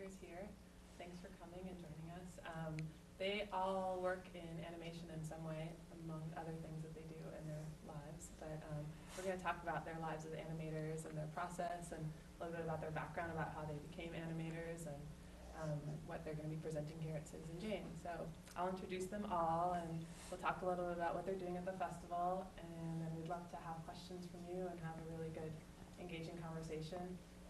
animators here. Thanks for coming and joining us. They all work in animation in some way, among other things that they do in their lives. But we're going to talk about their lives as animators and their process, and a little bit about their background, about how they became animators, and what they're going to be presenting here at Citizen Jane. So I'll introduce them all, and we'll talk a little bit about what they're doing at the festival, and then we'd love to have questions from you and have a really good, engaging conversation.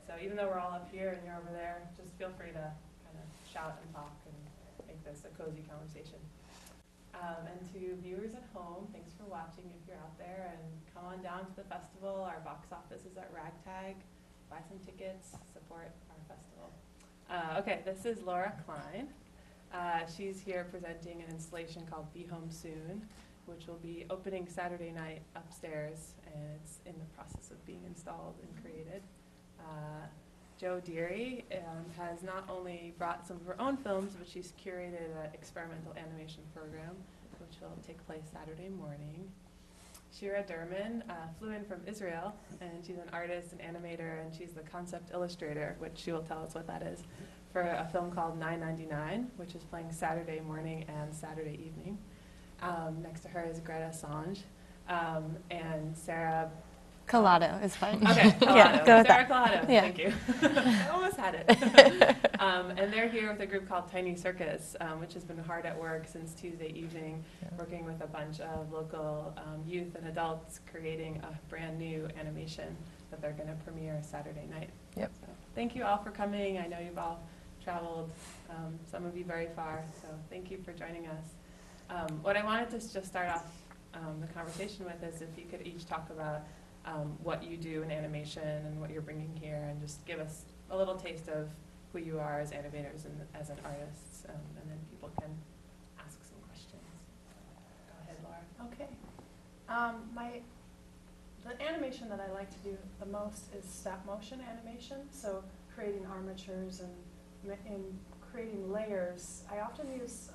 So even though we're all up here and you're over there, just feel free to kind of shout and talk and make this a cozy conversation. And to viewers at home, thanks for watching if you're out there, and come on down to the festival. Our box office is at Ragtag. Buy some tickets, support our festival. Okay, this is Laura Klein. She's here presenting an installation called Be Home Soon, which will be opening Saturday night upstairs, and it's in the process of being installed and created. Jo Deary has not only brought some of her own films, but she's curated an experimental animation program, which will take place Saturday morning. Shira Durman flew in from Israel, and she's an artist and animator, and she's the concept illustrator, which she will tell us what that is, for a film called 999, which is playing Saturday morning and Saturday evening. Next to her is Greta Assange, and Sarah Collado is fine. Okay, Collado. Yeah, go with Sarah that. Collado, Yeah. Thank you. I almost had it. And they're here with a group called Tiny Circus, which has been hard at work since Tuesday evening, working with a bunch of local youth and adults, creating a brand new animation that they're going to premiere Saturday night. Yep. So, thank you all for coming. I know you've all traveled, some of you very far, so thank you for joining us. What I wanted to just start off the conversation with is if you could each talk about what you do in animation and what you're bringing here, and just give us a little taste of who you are as animators and as an artist, and then people can ask some questions. Go ahead, Laura. Okay. The animation that I like to do the most is stop motion animation, so creating armatures and creating layers. I often use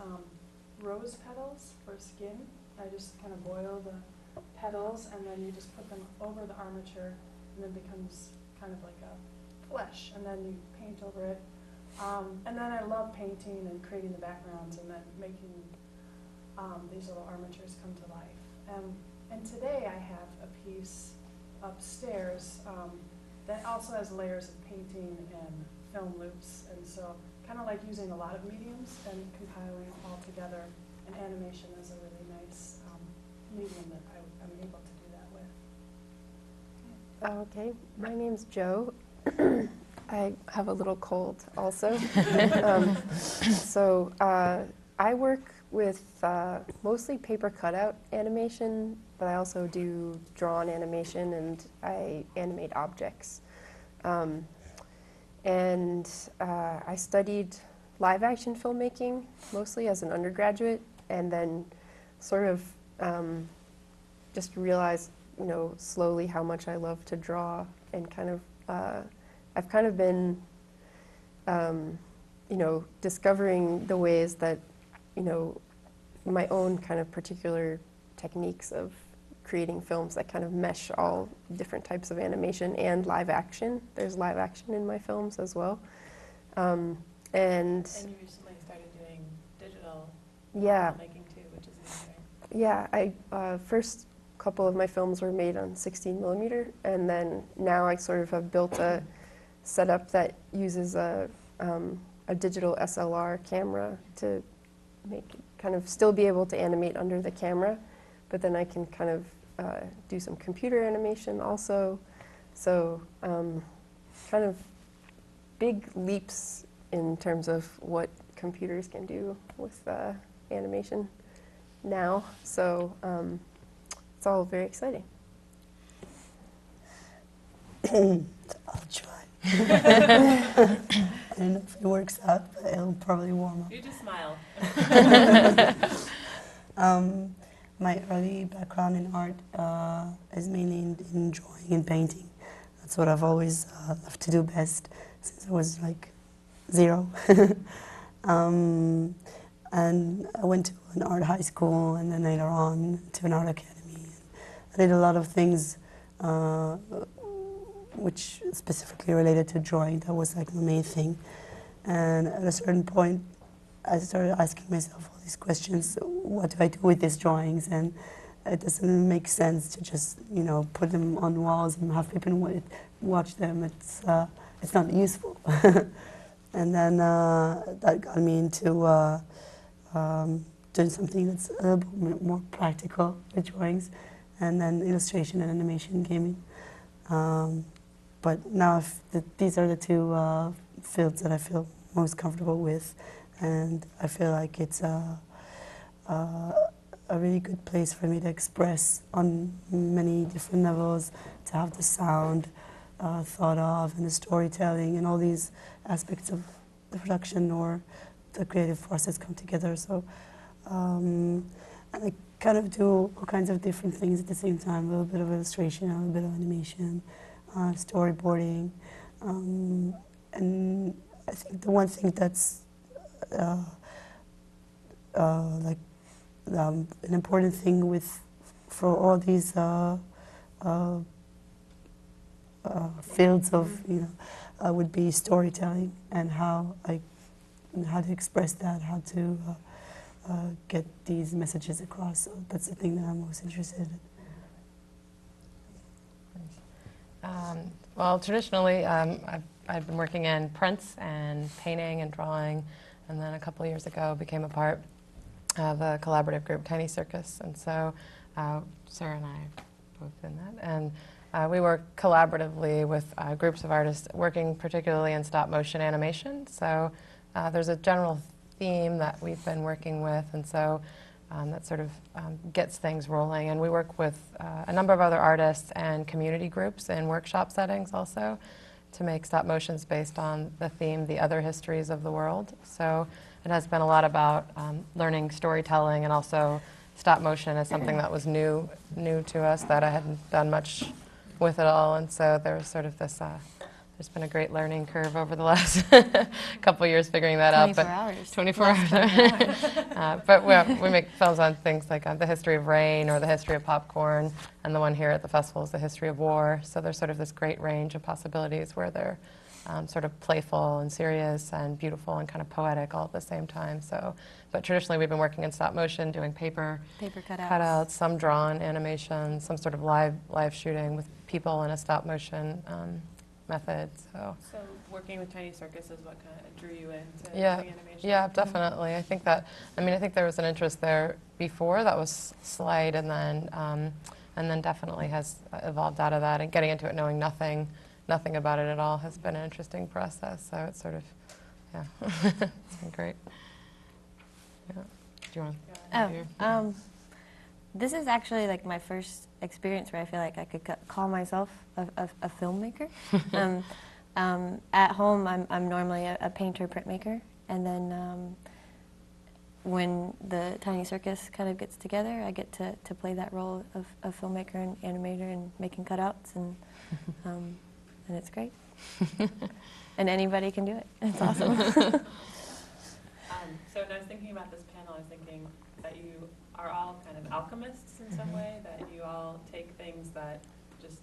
rose petals for skin. I just kind of boil the petals, and then you just put them over the armature, and then it becomes kind of like a flesh, and then you paint over it. And then I love painting and creating the backgrounds, and then making these little armatures come to life. And today I have a piece upstairs that also has layers of painting and film loops, and so kind of like using a lot of mediums and compiling them all together. And animation is a really nice medium that I'm able to do that with. Okay, my name's Jo. I have a little cold also. I work with mostly paper cutout animation, but I also do drawn animation, and I animate objects. I studied live action filmmaking mostly as an undergraduate, and then sort of just realized, slowly how much I love to draw, and kind of, I've kind of been, discovering the ways that, my own kind of particular techniques of creating films that kind of mesh all different types of animation and live action. There's live action in my films as well. And you recently started doing digital filmmaking too, which is amazing. Yeah, first couple of my films were made on 16 millimeter, and then now I sort of have built a setup that uses a digital SLR camera to kind of still be able to animate under the camera, but then I can kind of do some computer animation also. So kind of big leaps in terms of what computers can do with animation now. So it's all very exciting. I'll try. I don't know if it works out, but it'll probably warm up. You just smile. My early background in art is mainly in drawing and painting. That's what I've always loved to do best since I was like 0. And I went to an art high school, and then later on to an art academy. I did a lot of things which specifically related to drawing. That was like my main thing. And at a certain point, I started asking myself all these questions. What do I do with these drawings? And it doesn't make sense to just, put them on walls and have people watch them. It's not useful. And then that got me into doing something that's a little bit more practical with drawings. And then illustration and animation came in. But now these are the two fields that I feel most comfortable with. And I feel like it's a really good place for me to express on many different levels, to have the sound thought of, and the storytelling, and all these aspects of the production or the creative process come together. So, and I kind of do all kinds of different things at the same time, a little bit of illustration, a little bit of animation, storyboarding, and I think the one thing that's an important thing for all these fields of would be storytelling, and how to express that, how to get these messages across. So that's the thing that I'm most interested in. Well, traditionally, I've been working in prints and painting and drawing, and then a couple of years ago became a part of a collaborative group, Tiny Circus, and so Sarah and I are both in that, and we work collaboratively with groups of artists working particularly in stop motion animation. So there's a general theme that we've been working with, and so that sort of gets things rolling. And we work with a number of other artists and community groups in workshop settings also to make stop motions based on the theme, the other histories of the world. So it has been a lot about learning storytelling, and also stop motion is something that was new to us, that I hadn't done much with it all. And so there was sort of this, there's been a great learning curve over the last couple of years figuring that out. 24 hours. 24 hours. But we make films on things like the history of rain, or the history of popcorn, and the one here at the festival is the history of war. So there's sort of this great range of possibilities where they're sort of playful and serious and beautiful and kind of poetic all at the same time. So, but traditionally we've been working in stop motion, doing paper cutouts, some drawn animation, some sort of live shooting with people in a stop motion method. So working with Tiny Circus is what kind of drew you into doing yeah, animation? yeah, definitely. I think there was an interest there before that was slight, and then definitely has evolved out of that, and getting into it knowing nothing about it at all has been an interesting process. So it's sort of, yeah, it's been great. Yeah. Do you want to? This is actually like my first experience where I feel like I could call myself a filmmaker. At home, I'm normally a painter, printmaker, and then when the Tiny Circus kind of gets together, I get to play that role of filmmaker and animator, and making cutouts, and it's great. And anybody can do it. It's awesome. So when I was thinking about this panel, I was thinking that you are all kind of alchemists in some way, that you all take things that just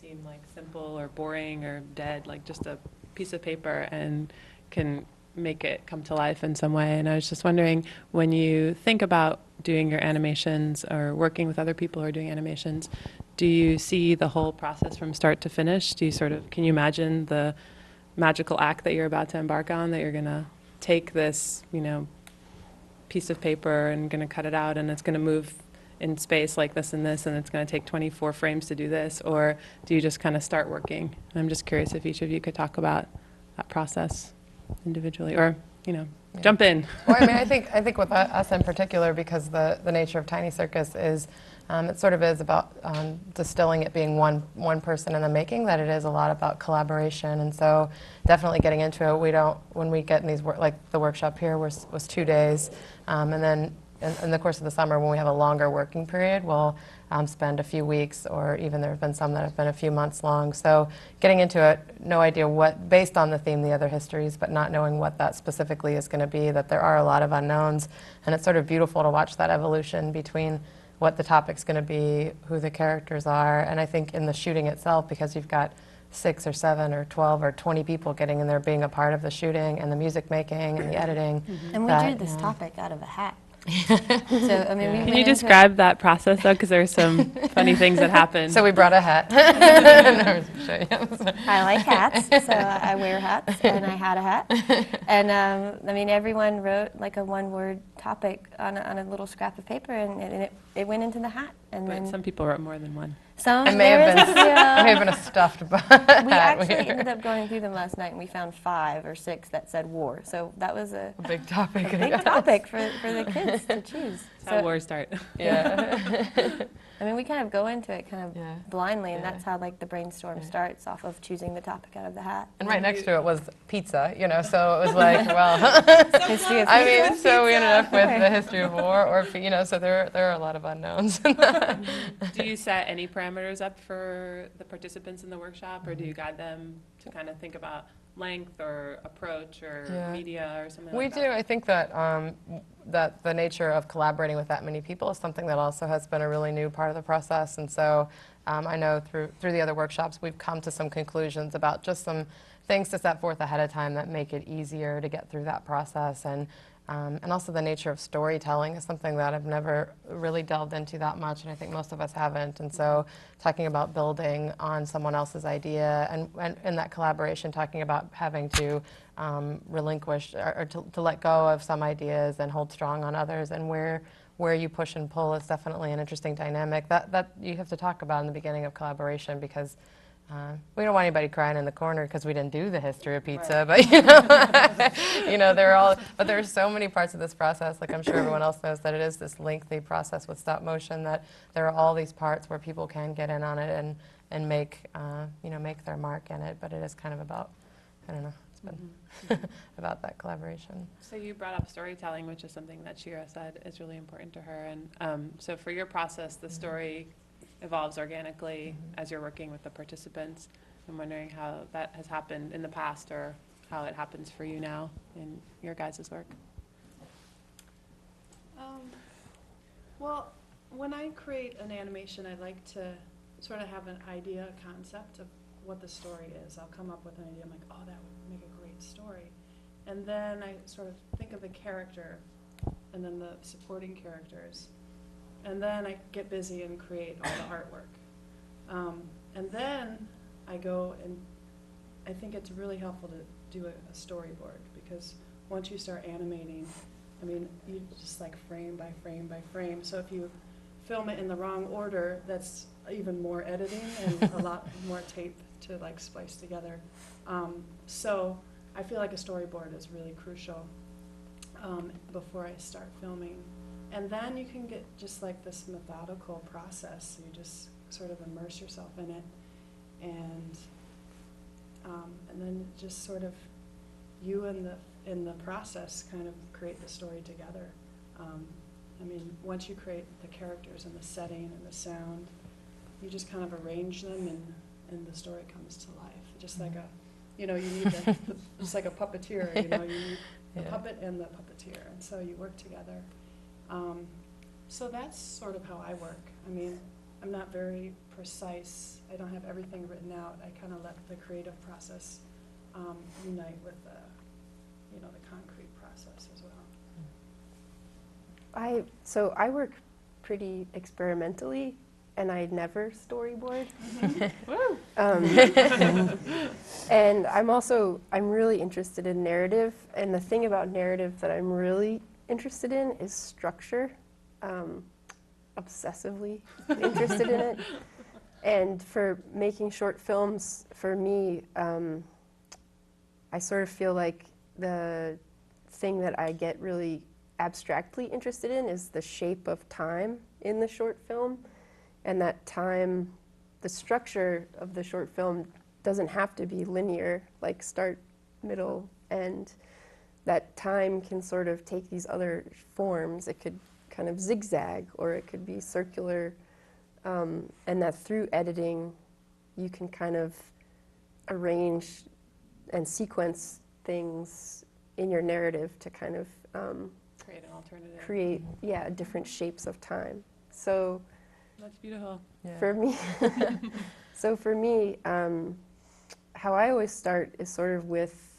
seem like simple or boring or dead, like just a piece of paper, and can make it come to life in some way. And I was just wondering, when you think about doing your animations or working with other people who are doing animations, do you see the whole process from start to finish? Can you imagine the magical act that you're about to embark on, that you're going to take this, piece of paper and going to cut it out, and it's going to move in space like this and this, and it's going to take 24 frames to do this? Or do you just kind of start working? And I'm just curious if each of you could talk about that process individually, or jump in. Well, I think with us in particular, because the nature of Tiny Circus is, it sort of is about distilling it being one person in the making, that it is a lot about collaboration. And so definitely getting into it, when we get in these, like the workshop here was 2 days, and then in the course of the summer, when we have a longer working period, we'll spend a few weeks, or even there have been some that have been a few months long. So getting into it, no idea based on the theme, the other histories, but not knowing what that specifically is going to be, that there are a lot of unknowns. And it's sort of beautiful to watch that evolution between what the topic's going to be, who the characters are. And I think in the shooting itself, because you've got 6 or 7 or 12 or 20 people getting in there, being a part of the shooting and the music making and the editing. And we that, drew this yeah. topic out of a hat. So, I mean, we Can went you into it- describe that process though? Because there are some funny things that happen. So we brought a hat. No, show you. I like hats, so I wear hats, and I had a hat. And I mean, everyone wrote like a one-word topic on a little scrap of paper, and it went into the hat. And But then some people wrote more than one. some It may have there been, was- yeah. it may have been a stuffed hat. We actually ended up going through them last night, and we found 5 or 6 that said war. So that was a A big topic. big topic for the kids to choose. That's how So, wars start. Yeah. I mean, we kind of go into it kind of Yeah. blindly, and Yeah. that's how like the brainstorm starts off of choosing the topic out of the hat. And right next to it was pizza, you know, so it was like, well, History of I pizza. mean, so we ended up with the history of war, or, you know, so there are a lot of unknowns. Do you set any parameters up for the participants in the workshop, or do you guide them to kind of think about length or approach or Yeah. media or something We like do. that? I think that that the nature of collaborating with that many people is something that also has been a really new part of the process. And so I know through the other workshops, we've come to some conclusions about just some things to set forth ahead of time that make it easier to get through that process. And also the nature of storytelling is something that I've never really delved into that much, and I think most of us haven't. And so talking about building on someone else's idea and in that collaboration, talking about having to relinquish or to let go of some ideas and hold strong on others, and where you push and pull is definitely an interesting dynamic that you have to talk about in the beginning of collaboration, because we don't want anybody crying in the corner because we didn't do the history of pizza, but you know, but there are so many parts of this process. Like I'm sure everyone else knows that it is this lengthy process with stop motion, that there are all these parts where people can get in on it and make make their mark in it. But it is kind of about, I don't know, it's been about that collaboration. So you brought up storytelling, which is something that Shira said is really important to her. And so for your process, the story evolves organically as you're working with the participants. I'm wondering how that has happened in the past, or how it happens for you now in your guys' work. Well, when I create an animation, I like to sort of have an idea, a concept of what the story is. I'll come up with an idea. I'm like, oh, that would make a great story. And then I sort of think of the character and then the supporting characters. And then I get busy and create all the artwork. And then I go and I think it's really helpful to do a storyboard, because once you start animating, I mean, you just like frame by frame by frame. So if you film it in the wrong order, that's even more editing and a lot more tape to like splice together. So I feel like a storyboard is really crucial before I start filming. And then you can get just like this methodical process. You just sort of immerse yourself in it, and then just sort of you in the process kind of create the story together. I mean, once you create the characters and the setting and the sound, you just kind of arrange them, and the story comes to life. Just like you need just like a puppeteer. You need the puppet and the puppeteer, and so you work together. So that's sort of how I work. I mean, I'm not very precise. I don't have everything written out. I kind of let the creative process unite with the concrete process as well. So I work pretty experimentally, and I never storyboard. And I'm really interested in narrative, and the thing about narrative that I'm really interested in is structure. Obsessively interested in it. And for making short films, for me, I sort of feel like the thing that I get really abstractly interested in is the shape of time in the short film. And that time, the structure of the short film doesn't have to be linear, like start, middle, end. That time can sort of take these other forms. It could kind of zigzag, or it could be circular, and that through editing, you can kind of arrange and sequence things in your narrative to kind of Create an alternative. create, different shapes of time. So That's beautiful. for me, how I always start is sort of with,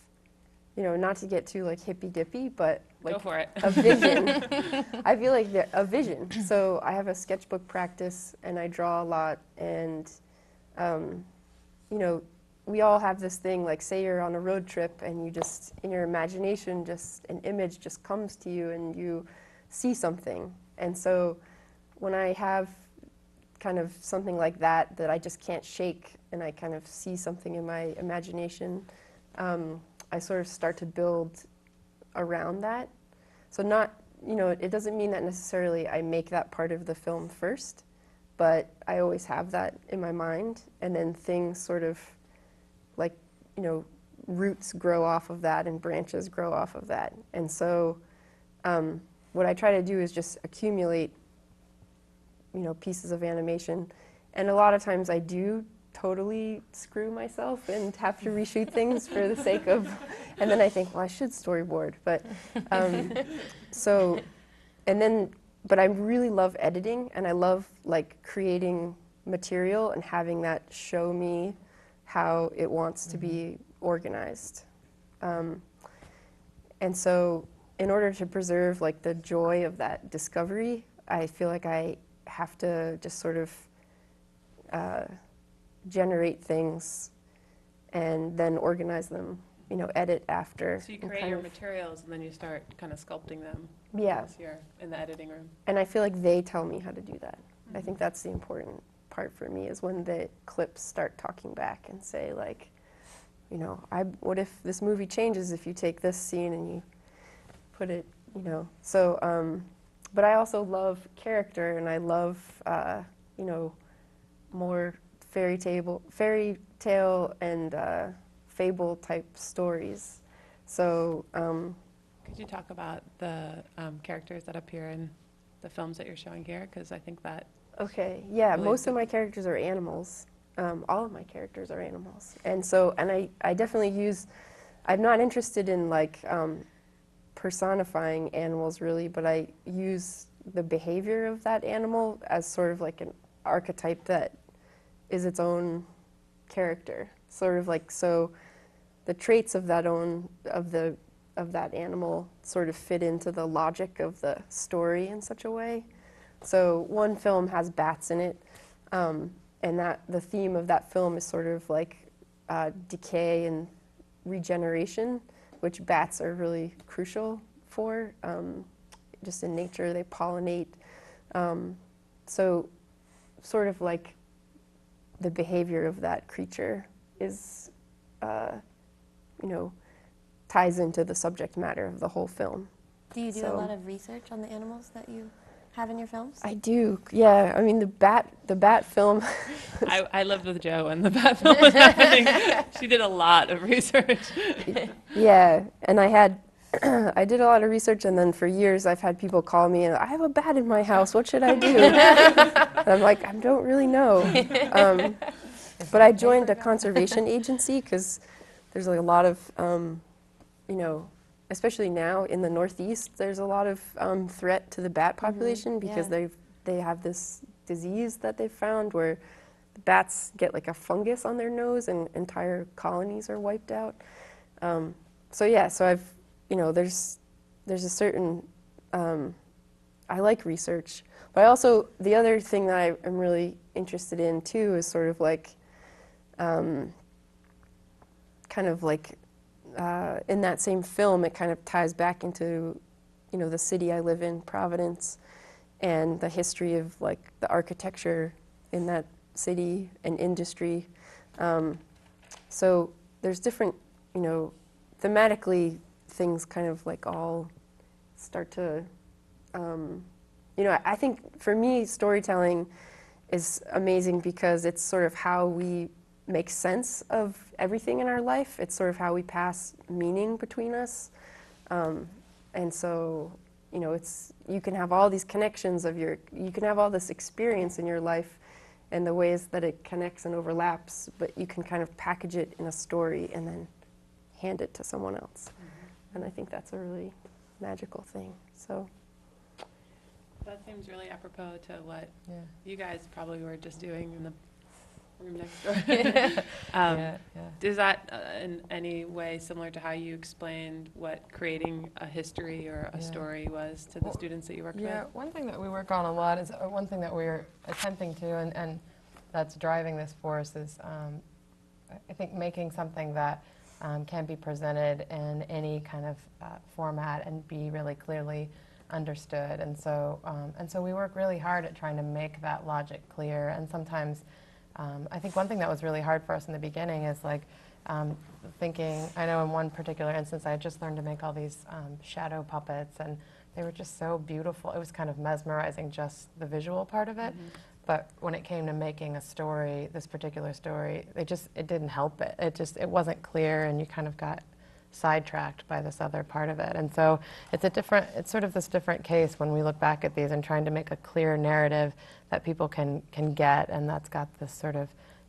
not to get too like hippy dippy, but like Go for it. a vision. I feel like a vision. So I have a sketchbook practice and I draw a lot, and we all have this thing, like say you're on a road trip and you just, in your imagination, just an image just comes to you and you see something. And so when I have kind of something like that I just can't shake, and I kind of see something in my imagination, I sort of start to build around that. So not, it doesn't mean that necessarily I make that part of the film first, but I always have that in my mind, and then things sort of like, roots grow off of that and branches grow off of that. And so what I try to do is just accumulate, pieces of animation. And a lot of times I do totally screw myself and have to reshoot things for the sake of, and then I think, well, I should storyboard. But but I really love editing, and I love like creating material and having that show me how it wants to be organized. And so in order to preserve like the joy of that discovery, I feel like I have to just sort of generate things and then organize them, edit after. So you and create kind your of- materials and then you start kind of sculpting them Yeah, as you're in the editing room. and I feel like they tell me how to do that. I think that's the important part for me, is when the clips start talking back and say like, what if this movie changes if you take this scene and you put it, So, but I also love character, and I love, more fairy tale and fable type stories. So, Could you talk about the characters that appear in the films that you're showing here? Because I think that okay, yeah, Really most of good. my characters are animals. All of my characters are animals. And so, and I definitely I'm not interested in like personifying animals really, but I use the behavior of that animal as sort of like an archetype that is its own character. Sort of like, so the traits of that animal sort of fit into the logic of the story in such a way. So one film has bats in it, and that the theme of that film is sort of like decay and regeneration, which bats are really crucial for. Just in nature, they pollinate. So sort of like the behavior of that creature is, ties into the subject matter of the whole film. Do you do a So- lot of research on the animals that you have in your films? I do, yeah. I mean, the bat film. I lived with Jo when the bat film was happening. She did a lot of research. Yeah, and I did a lot of research, and then for years I've had people call me and I have a bat in my house. What should I do? And I'm like, I don't really know. But I joined a conservation agency because there's like a lot of, especially now in the Northeast, there's a lot of threat to the bat population because yeah. they have this disease that they've found where the bats get like a fungus on their nose and entire colonies are wiped out. So I've, there's a certain, I like research, but I also, the other thing that I am really interested in too is sort of like, kind of like, in that same film, it kind of ties back into, the city I live in, Providence, and the history of like the architecture in that city and industry. So there's different, thematically things kind of like all start to, I think for me storytelling is amazing because it's sort of how we make sense of everything in our life. It's sort of how we pass meaning between us. And so, you can have all these connections you can have all this experience in your life and the ways that it connects and overlaps, but you can kind of package it in a story and then hand it to someone else. And I think that's a really magical thing. So, That seems really apropos to what Yeah. you guys probably were just doing in the room next door. Yeah, yeah. Is that in any way similar to how you explained what creating a history or a Yeah. story was to the Well, students that you worked Yeah, with? one thing that we work on a lot is, one thing that we're attempting to, and that's driving this force is, I think making something that can be presented in any kind of format and be really clearly understood. And so we work really hard at trying to make that logic clear. And sometimes, I think one thing that was really hard for us in the beginning is like thinking, I know in one particular instance I had just learned to make all these shadow puppets, and they were just so beautiful. It was kind of mesmerizing, just the visual part of it. But when it came to making a story, this particular story, it didn't help it. It wasn't clear, and you kind of got sidetracked by this other part of it. And so it's sort of this different case when we look back at these and trying to make a clear narrative that people can get, and that's got this sort of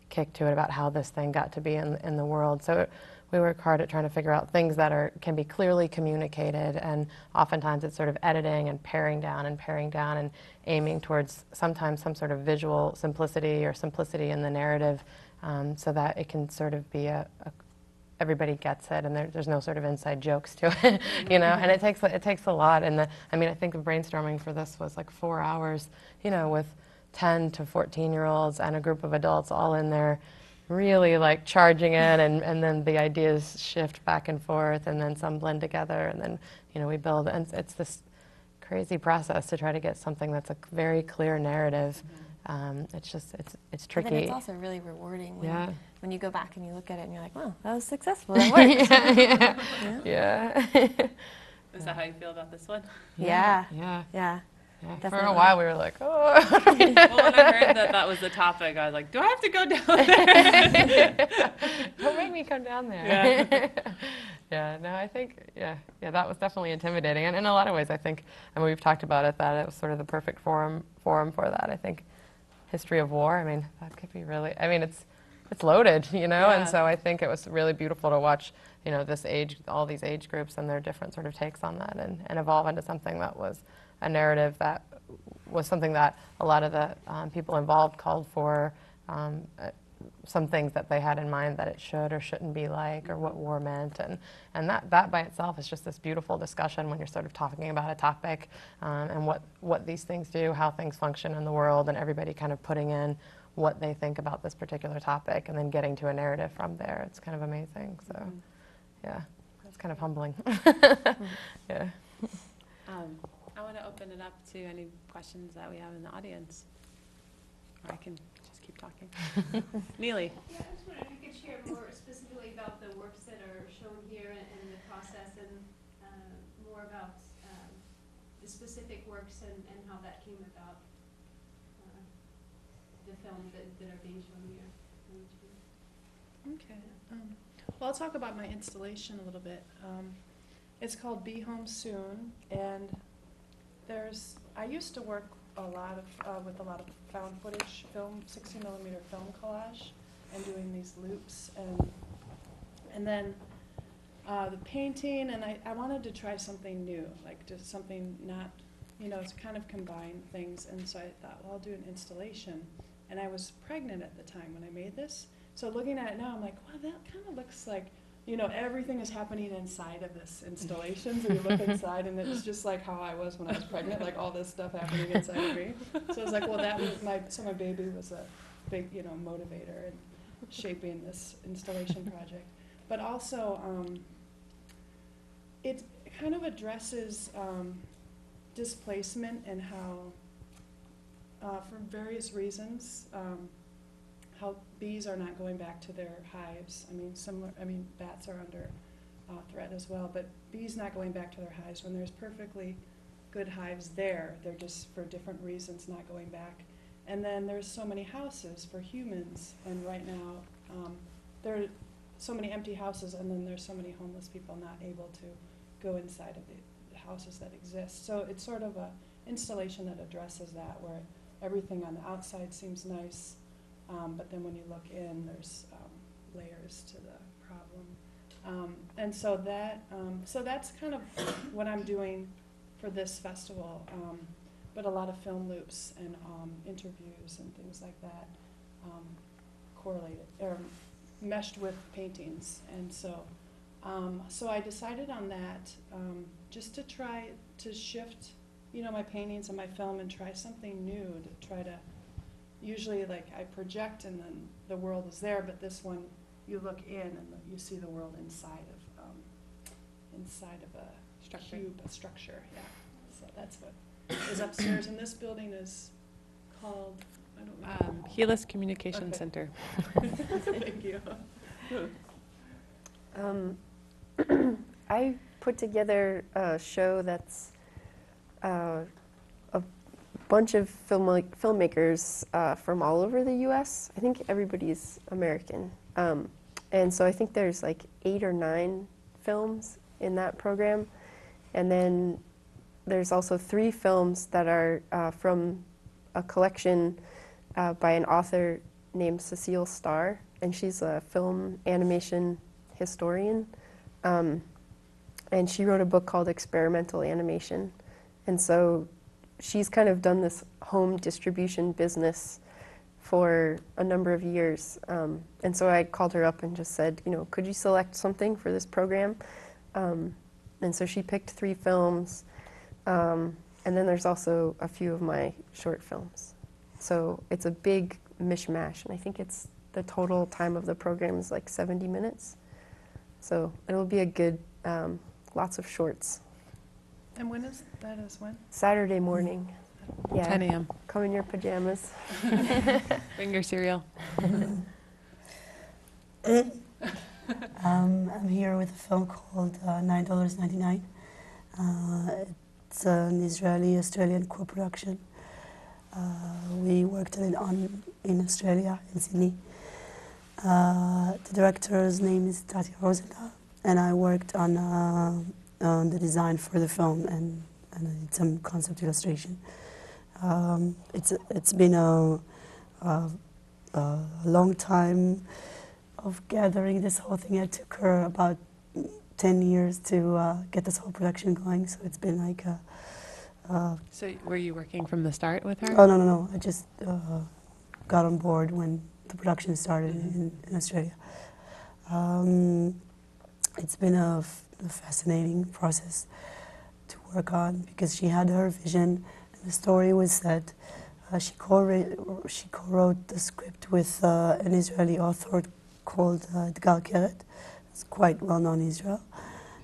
kick to it about how this thing got to be in the world. So we work hard at trying to figure out things that can be clearly communicated, and oftentimes it's sort of editing and paring down and aiming towards sometimes some sort of visual simplicity or simplicity in the narrative, so that it can sort of be everybody gets it, and there's no sort of inside jokes to it, you know. And it takes a lot. And I think the brainstorming for this was like 4 hours, you know, with 10 to 14-year-olds and a group of adults all in there, really like charging in, and then the ideas shift back and forth, and then some blend together, and then, you know, we build. And it's this crazy process to try to get something that's a very clear narrative. It's tricky. And then it's also really rewarding Yeah. when you go back and you look at it and you're like, wow, that was successful. That worked. Yeah. Is that how you feel about this one? Yeah. Yeah. Yeah. Yeah. For a Definitely. while we were like, oh. Well, when I heard that was the topic, I was like, do I have to go down there? Don't make me come down there. Yeah. Yeah, no, I think, yeah, that was definitely intimidating. And in a lot of ways, I think, and we've talked about it, that it was sort of the perfect forum for that. I think history of war, I mean, that could be really, I mean, it's loaded, you know, Yeah. and so I think it was really beautiful to watch, you know, all these age groups and their different sort of takes on that, and evolve into something that was a narrative that was something that a lot of the people involved called for, some things that they had in mind that it should or shouldn't be like, or what war meant, and that by itself is just this beautiful discussion when you're sort of talking about a topic, and what these things do, how things function in the world, and everybody kind of putting in what they think about this particular topic, and then getting to a narrative from there. It's kind of amazing. So, yeah, it's kind of humbling. Yeah. I want to open it up to any questions that we have in the audience, or I can just keep talking. Neely. Yeah, I was wondering if you could share more specifically about the works that are shown here and the process, and more about the specific works and how that came about, the films that are being shown here. Okay. Well, I'll talk about my installation a little bit. It's called Be Home Soon, and I used to work with a lot of found footage film, 60mm film collage, and doing these loops, and then the painting, and I wanted to try something new, like just something not, you know, to kind of combine things, and so I thought, well, I'll do an installation, and I was pregnant at the time when I made this, so looking at it now, I'm like, wow, that kind of looks like, you know, everything is happening inside of this installation, so you look inside, and it's just like how I was when I was pregnant, like all this stuff happening inside of me. So I was like, well, that was my baby was a big, you know, motivator in shaping this installation project. But also, it kind of addresses displacement and how, for various reasons, how bees are not going back to their hives. I mean, bats are under threat as well, but bees not going back to their hives when there's perfectly good hives there. They're just, for different reasons, not going back. And then there's so many houses for humans, and right now there are so many empty houses, and then there's so many homeless people not able to go inside of the houses that exist. So it's sort of a installation that addresses that, where everything on the outside seems nice, but then when you look in, there's layers to the problem. And so that's kind of what I'm doing for this festival, but a lot of film loops and interviews and things like that. correlated, or meshed with paintings. And so, so I decided on that, just to try to shift, you know, my paintings and my film and try something new, to try to, usually like I project and then the world is there, but this one, you look in and you see the world inside of a Structure. cube, a structure, yeah. So that's what is upstairs, and this building is called, I don't know. Helix Communication Okay. Center. Thank you. I put together a show that's a bunch of filmmakers from all over the U.S. I think everybody's American. And so I think there's like 8 or 9 films in that program. And then there's also 3 films that are from a collection by an author named Cecile Starr, and she's a film animation historian. And she wrote a book called Experimental Animation. And so she's kind of done this home distribution business for a number of years. And so I called her up and just said, you know, could you select something for this program? And so she picked 3 films. And then there's also a few of my short films. So it's a big mishmash, and I think it's the total time of the program is like 70 minutes. So it'll be a good, lots of shorts. And when is that? Is when? Saturday morning. Yeah. 10 a.m. Come in your pajamas. Bring your cereal. I'm here with a film called $9.99. It's an Israeli-Australian co-production. We worked on it in Australia, in Sydney. The director's name is Tati Rosendahl, and I worked on the design for the film and did some concept illustration. It's been a long time of gathering this whole thing. It took her about 10 years to get this whole production going, so it's been like a... So were you working from the start with her? Oh, no. I just got on board when the production started in Australia. It's been a fascinating process to work on because she had her vision, and the story was that she co-wrote the script with an Israeli author called Edgar Keret. It's quite well known in Israel.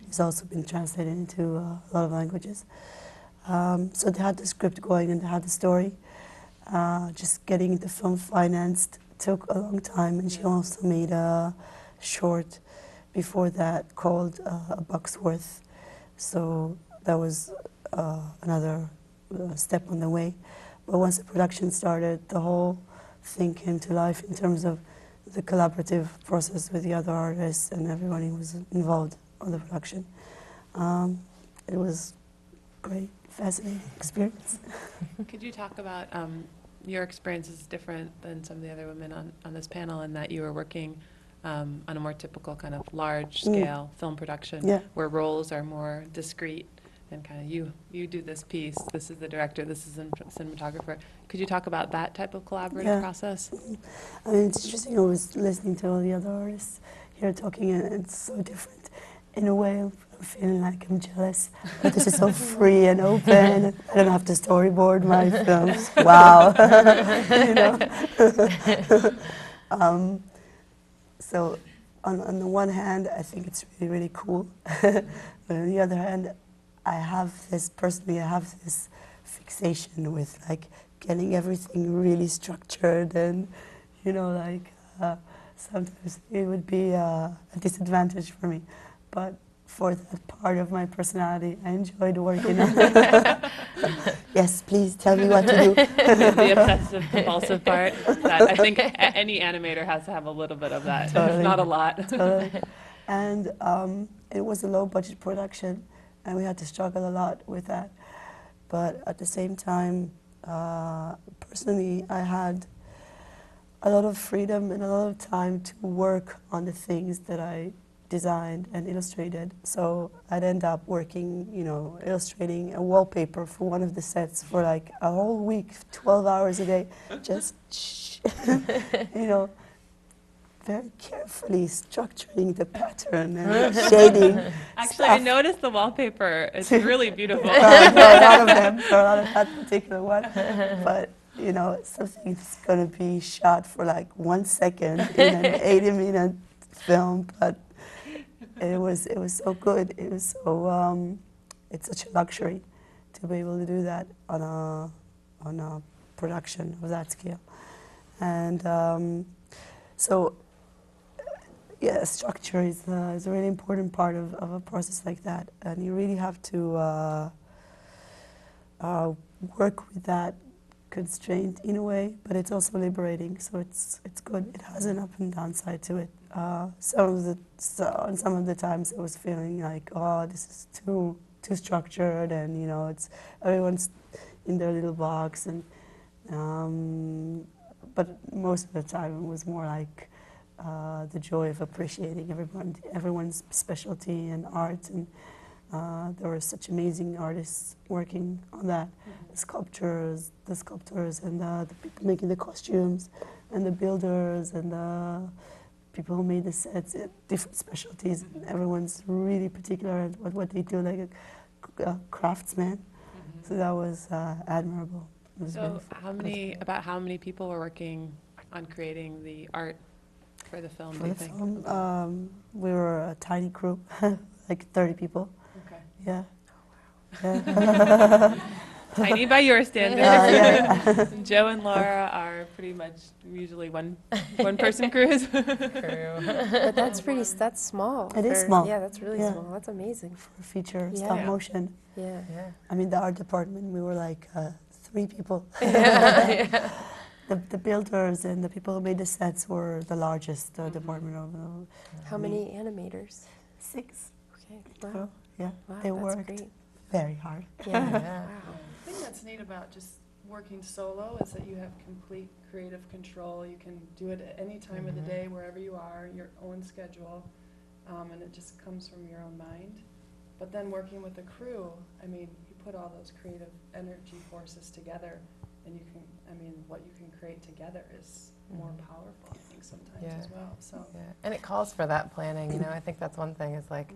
He's also been translated into a lot of languages. So they had the script going and they had the story. Just getting the film financed took a long time, and she also made a short before that called A Buck's Worth. So that was another step on the way. But once the production started, the whole thing came to life in terms of the collaborative process with the other artists and everybody who was involved on the production. It was great, fascinating experience. Could you talk about your experience is different than some of the other women on this panel in that you were working on a more typical kind of large-scale film production where roles are more discrete and kind of you do this piece, this is the director, this is the cinematographer. Could you talk about that type of collaborative process? I mean, it's interesting. I was listening to all the other artists here talking, and it's so different. In a way, I'm feeling like I'm jealous. But this is so free and open. I don't have to storyboard my films. Wow. So on the one hand, I think it's really, really cool. But on the other hand, I have this fixation with like getting everything really structured, and sometimes it would be a disadvantage for me. But for that part of my personality, I enjoyed working on it. Yes, please tell me what to do. The obsessive compulsive part. That I think any animator has to have a little bit of that, Totally. not a lot. Totally. And it was a low budget production, and we had to struggle a lot with that. But at the same time, personally, I had a lot of freedom and a lot of time to work on the things that I designed and illustrated. So I'd end up working, illustrating a wallpaper for one of the sets for like a whole week, 12 hours a day, just, very carefully structuring the pattern and shading. Actually, I stuff. noticed the wallpaper. It's really beautiful. There are a lot of them, there are a lot of that particular one. But, you know, it's something that's going to be shot for like 1 second in an 80-minute film, but it was so good. It was so, it's such a luxury to be able to do that on a production of that scale. And so, yeah, structure is a really important part of a process like that, and you really have to work with that constraint in a way, but it's also liberating. So it's good. It has an up and down side to it. Some of the times I was feeling like, oh, this is too structured, and you know, it's everyone's in their little box, and but most of the time it was more like the joy of appreciating everyone's specialty and art, and there were such amazing artists working on that. The sculptors, and the people making the costumes, and the builders, and the people who made the sets, different specialties. And everyone's really particular at what they do, like a craftsman. So that was admirable. It was really So about how many people were working on creating the art for the film, For do you the think? film, we were a tiny crew, like 30 people. Okay. Yeah. Yeah. Tiny by your standards. Yeah. Joe and Laura are pretty much usually one person crews. But that's that's small. It is for- small. Yeah, that's really Yeah. small. That's amazing. For feature Yeah. stop Yeah. motion. Yeah. Yeah. I mean, the art department, we were like 3 people. Yeah. The builders and the people who made the sets were the largest department of How many animators? 6. Okay. Wow. Wow. Yeah, Wow, they that's worked great. very hard. Yeah. Yeah. Wow. The thing that's neat about just working solo is that you have complete creative control. You can do it at any time of the day, wherever you are, your own schedule, and it just comes from your own mind. But then working with a crew, I mean, you put all those creative energy forces together, and you can, I mean, what you can create together is more powerful, I think, sometimes Yeah. as well. So. Yeah. And it calls for that planning, you know. I think that's one thing is like,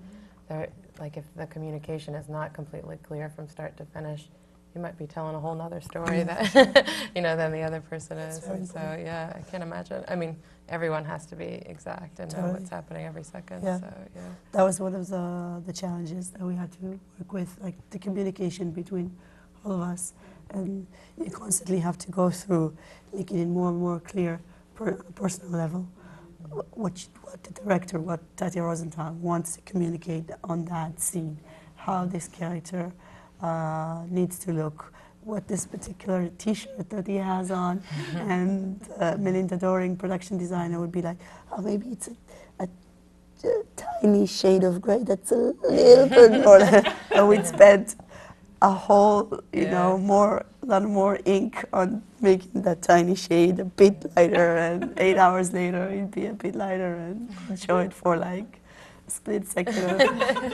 like if the communication is not completely clear from start to finish, you might be telling a whole nother story that, you know, than the other person is. very And so, important. yeah, I can't imagine. I mean, everyone has to be exact and know Totally. what's happening every second. Yeah. So, yeah. That was one of the challenges that we had to work with, like the communication between all of us. And you constantly have to go through making it more and more clear on a personal level what the director, what Tati Rosenthal wants to communicate on that scene, how this character needs to look, what this particular T-shirt that he has on, and Melinda Doring, production designer, would be like, oh, maybe it's a tiny shade of gray that's a little bit more. And we'd spend a whole, you know, a lot more ink on making that tiny shade a bit lighter, and 8 hours later it'd be a bit lighter, and show it for like a split second.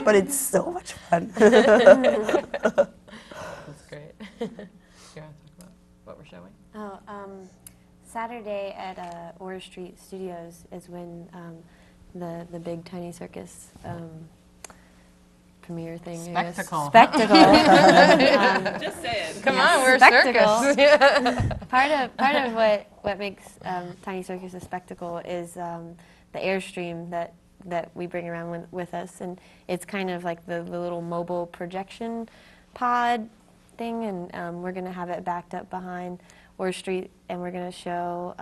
But it's so much fun. That's great. You want to talk about what we're showing? Oh, Saturday at Orr Street Studios is when the big Tiny Circus premiere thing. I guess. Spectacle. Spectacle. Just say it. Come on, we're a Spectacle. circus. Yeah. part of what makes Tiny Circus a spectacle is the Airstream that we bring around with us, and it's kind of like the little mobile projection pod thing, and we're going to have it backed up behind Orr Street, and we're going to show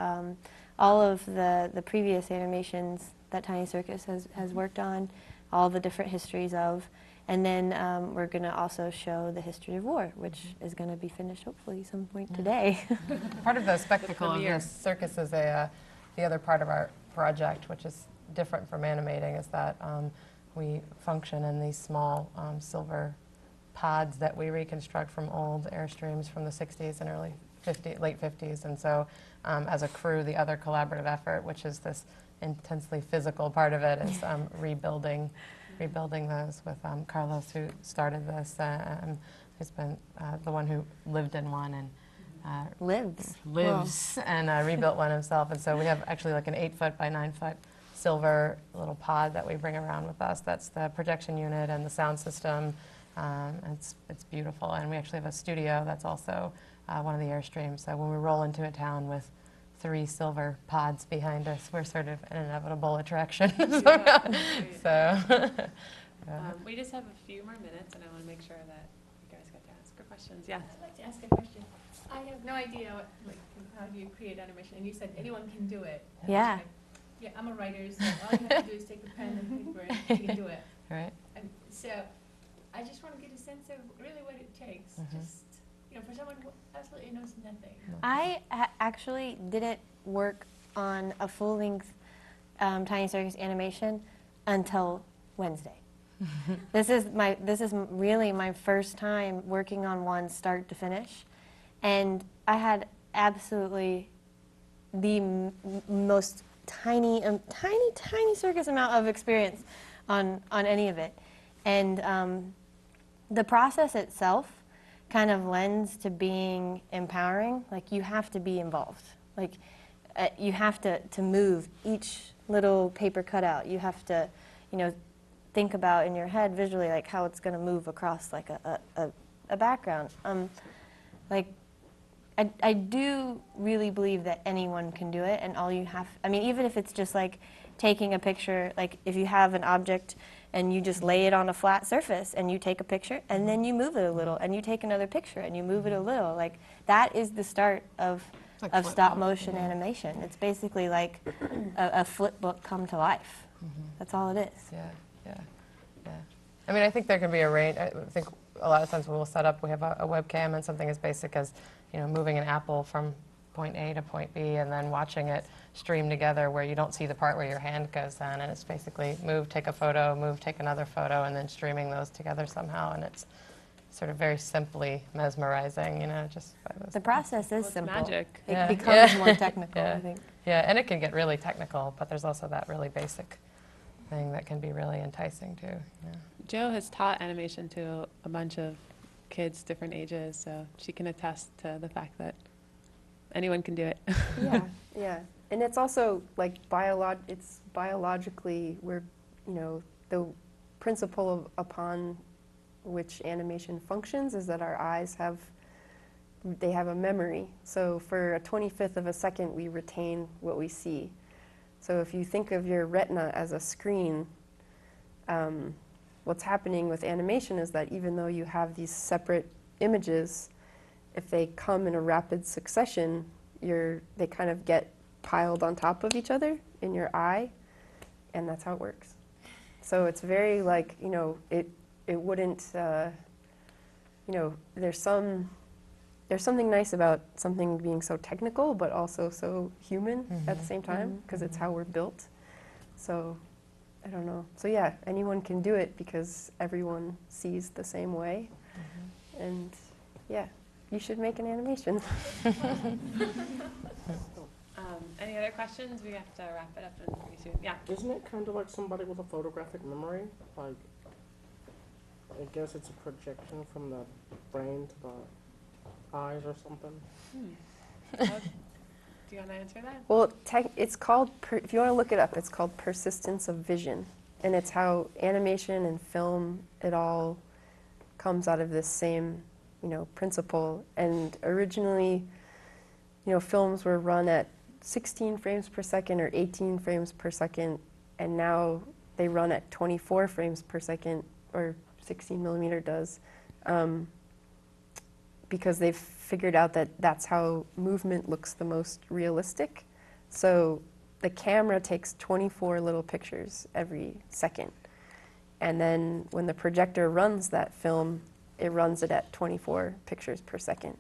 all of the previous animations that Tiny Circus has worked on, all the different histories of, and then we're going to also show the history of war, which is going to be finished hopefully some point today. Part of the spectacle of premiere. this circus is the other part of our project, which is different from animating, is that we function in these small silver pods that we reconstruct from old Airstreams from the 60s and late 50s. And so as a crew, the other collaborative effort, which is this intensely physical part of it, is rebuilding those with Carlos, who started this, who's been the one who lived in one, and Lives. and rebuilt one himself. And so we have actually like an 8-foot by 9-foot silver little pod that we bring around with us. That's the projection unit and the sound system. It's beautiful. And we actually have a studio that's also one of the Airstreams. So when we roll into a town with 3 silver pods behind us, we're sort of an inevitable attraction. Yeah, So, we just have a few more minutes, and I want to make sure that you guys get to ask your questions. Yeah. I'd like to ask a question. I have no idea what, like, how do you create animation? And you said anyone can do it. Yeah. Like, yeah, I'm a writer, so all you have to do is take a pen and paper and you can do it. right? And so I just want to get a sense of really what it takes. Mhm. Just, for someone who absolutely knows nothing. I actually didn't work on a full-length Tiny Circus animation until Wednesday. This is really my first time working on one start to finish, and I had absolutely the most tiny circus amount of experience on any of it, and the process itself kind of lends to being empowering. Like, you have to be involved. Like, you have to move each little paper cutout. You have to, think about in your head visually, like, how it's going to move across, like, a background. I do really believe that anyone can do it, and all you have, even if it's just, like, taking a picture, like, if you have an object and you just lay it on a flat surface and you take a picture and then you move it a little and you take another picture and you move it a little, like, that is the start of Like of flip stop book, motion yeah. animation. It's basically like a flip book come to life. That's all it is. Yeah. I think there can be a range. I think a lot of times when we'll set up, we have a webcam and something as basic as, moving an apple from point A to point B and then watching it stream together where you don't see the part where your hand goes in, and it's basically move, take a photo, move, take another photo, and then streaming those together somehow, and it's sort of very simply mesmerizing, just by those. The process is Well, it's simple. magic. It Yeah. becomes Yeah. more technical, Yeah. I think. Yeah, and it can get really technical, but there's also that really basic thing that can be really enticing too. Yeah. Jo has taught animation to a bunch of kids, different ages, so she can attest to the fact that anyone can do it. Yeah. And it's also like it's biologically, the principle upon which animation functions is that our eyes have a memory. So for a 25th of a second, we retain what we see. So if you think of your retina as a screen, what's happening with animation is that even though you have these separate images, if they come in a rapid succession, they kind of get piled on top of each other in your eye, and that's how it works. So it's very like, it wouldn't, there's something nice about something being so technical, but also so human at the same time, because it's how we're built. So, I don't know. So yeah, anyone can do it because everyone sees the same way. And yeah, you should make an animation. Any other questions? We have to wrap it up pretty soon. Yeah. Isn't it kind of like somebody with a photographic memory? Like, I guess it's a projection from the brain to the eyes or something. Do you want to answer that? Well, it's called, if you want to look it up, it's called persistence of vision. And it's how animation and film, it all comes out of this same, principle. And originally, films were run at 16 frames per second or 18 frames per second, and now they run at 24 frames per second, or 16 millimeter does, because they've figured out that that's how movement looks the most realistic. So the camera takes 24 little pictures every second. And then when the projector runs that film, it runs it at 24 pictures per second.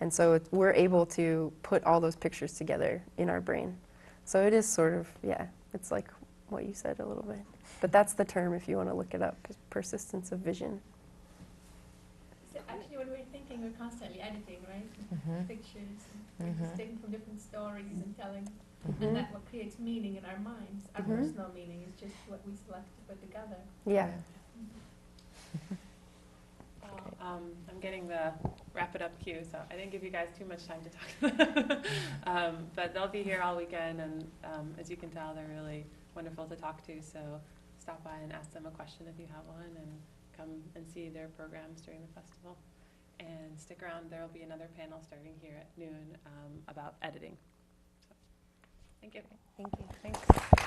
And so we're able to put all those pictures together in our brain. So it is sort of, it's like what you said a little bit. But that's the term if you want to look it up, persistence of vision. So actually, when we're thinking, we're constantly editing, right? Pictures and things taken from different stories and telling. And that's what creates meaning in our minds. Our personal meaning is just what we select to put together. Yeah. I'm getting the wrap it up queue, so I didn't give you guys too much time to talk. But they'll be here all weekend, and as you can tell, they're really wonderful to talk to, so stop by and ask them a question if you have one, and come and see their programs during the festival. And stick around, there will be another panel starting here at noon about editing. So, thank you. Thank you. Thanks.